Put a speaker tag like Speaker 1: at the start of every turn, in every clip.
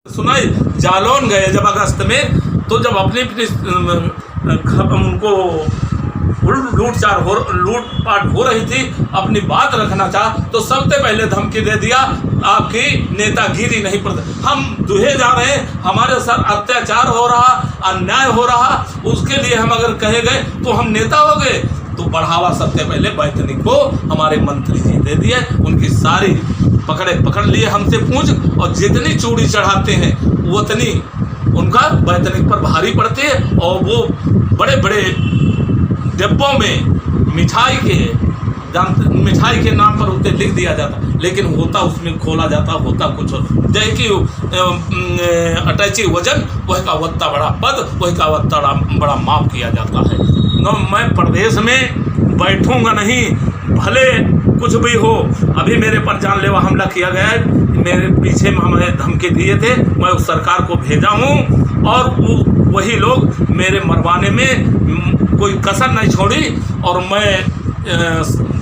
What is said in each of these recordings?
Speaker 1: सुनाई। जालौन गए जब अगस्त में, तो जब अपनी उनको लूटपाट हो रही थी, अपनी बात रखना था, तो सबसे पहले धमकी दे दिया आपकी नेतागिरी नहीं हम दुहे जा रहे हैं, हमारे साथ अत्याचार हो रहा, अन्याय हो रहा, उसके लिए हम अगर कहे गए तो हम नेता हो गए। तो बढ़ावा सबसे पहले वैतनिक को हमारे मंत्री जी दे दिए, उनकी सारी पकड़ लिए हमसे पूछ, और जितनी चूड़ी चढ़ाते हैं उतनी उनका वैतनिक पर भारी पड़ती है। और वो बड़े बड़े डिब्बों में मिठाई के नाम पर उसे लिख दिया जाता, लेकिन होता उसमें खोला जाता, होता कुछ जय कि अटैची वजन वह का वत्ता बड़ा पद, वह का वत्ता बड़ा माफ किया जाता है। मैं प्रदेश में बैठूंगा नहीं, भले कुछ भी हो। अभी मेरे पर जानलेवा हमला किया गया है, मेरे पीछे में हमें धमकी दिए थे, मैं उस सरकार को भेजा हूँ, और वही लोग मेरे मरवाने में कोई कसर नहीं छोड़ी। और मैं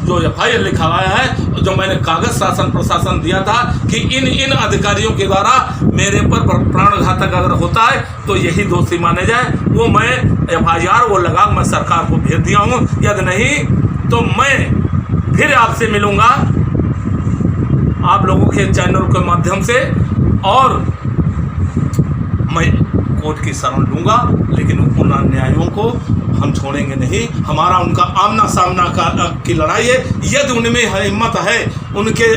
Speaker 1: जो FIR लिखा हुआ है, जो मैंने कागज शासन प्रशासन दिया था कि इन अधिकारियों के द्वारा मेरे पर प्राणघातक अगर होता है तो यही दोषी माने जाए, वो मैं FIR वो लगा मैं सरकार को भेज दिया हूँ। यदि नहीं तो मैं फिर आपसे मिलूँगा आप लोगों के चैनल के माध्यम से, और मैं कोर्ट की शरण लूँगा, लेकिन उन अन्यायों को हम छोड़ेंगे नहीं। हमारा उनका आमना सामना की लड़ाई है। यदि उनमें हिम्मत है, उनके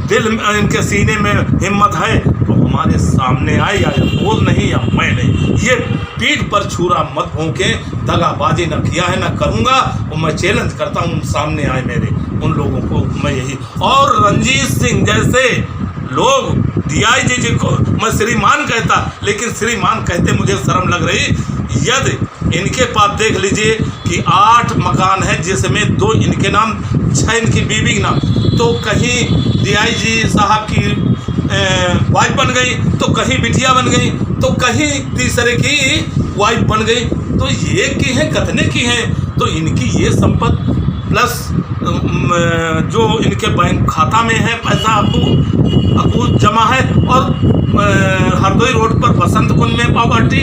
Speaker 1: दिल में, उनके सीने में हिम्मत है, तो हमारे सामने आए, या बोल नहीं या मैं नहीं। ये पीठ पर छुरा मत भोंके, दगाबाजी न किया है, न करूँगा। और मैं चैलेंज करता हूँ, सामने आए मेरे उन लोगों को मैं यही। और रंजीत सिंह जैसे लोग DIG जी को मैं श्रीमान कहता, लेकिन श्रीमान कहते मुझे शर्म लग रही। यदि इनके पास देख लीजिए कि 8 मकान है, जिसमें 2 इनके नाम, 6 इनकी बीवी के नाम, तो कहीं DIG साहब की वाइफ बन गई, तो कहीं बिटिया बन गई, तो कहीं तीसरे की वाइफ बन गई। तो ये की हैं, कितने की हैं? तो इनकी ये संपत्ति प्लस जो इनके बैंक खाता में है पैसा अकूत जमा है, और हरदोई रोड पर बसंत कुंज में प्रॉपर्टी,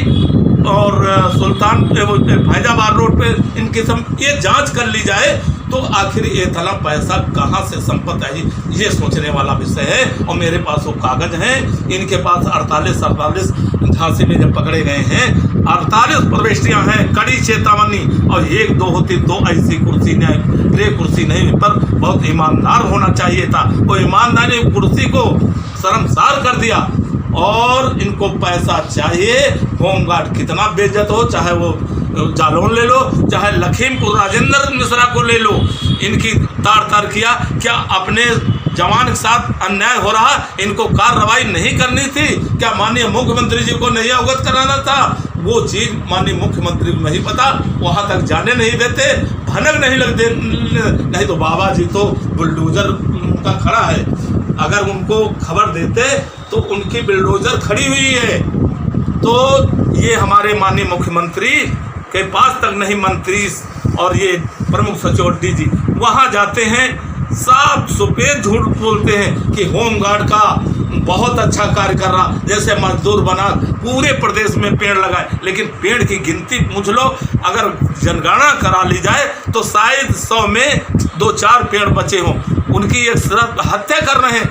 Speaker 1: और सुल्तान फैजाबाद रोड पे इनकी ये जांच कर ली जाए, तो आखिर ये इतना पैसा कहाँ से संपत्ति आई, ये सोचने वाला विषय है। और मेरे पास वो कागज हैं, इनके पास 48 झांसी में जब पकड़े गए हैं 48 प्रविष्टियाँ हैं, कड़ी चेतावनी, और 1-2 होती, 2 ऐसी कुर्सी नहीं, ग्रे कुर्सी नहीं, पर बहुत ईमानदार होना चाहिए था। वो ईमानदारी कुर्सी को शर्मसार कर दिया। और इनको पैसा चाहिए, होमगार्ड कितना बेइज्जत हो, चाहे वो जालौन ले लो, चाहे लखीमपुर राजेंद्र मिश्रा को ले लो, इनकी तार किया। क्या अपने जवान के साथ अन्याय हो रहा, इनको कार्रवाई नहीं करनी थी? क्या माननीय मुख्यमंत्री जी को नहीं अवगत कराना था? वो चीज़ माननीय मुख्यमंत्री को नहीं पता, वहाँ तक जाने नहीं देते, भनक नहीं लगते। नहीं तो बाबा जी तो बुलडोजर का खड़ा है, अगर उनको खबर देते तो उनकी बुलडोजर खड़ी हुई है। तो ये हमारे माननीय मुख्यमंत्री के पास तक नहीं, मंत्री और ये प्रमुख सचिव DG वहाँ जाते हैं, साफ सफेद झूठ बोलते हैं कि होमगार्ड का बहुत अच्छा कार्य कर रहा, जैसे मजदूर बना पूरे प्रदेश में पेड़ लगाए। लेकिन पेड़ की गिनती पूछ लो, अगर जनगणना करा ली जाए तो शायद 100 में 2-4 पेड़ बचे हों। उनकी एक सिर्फ हत्या कर रहे हैं।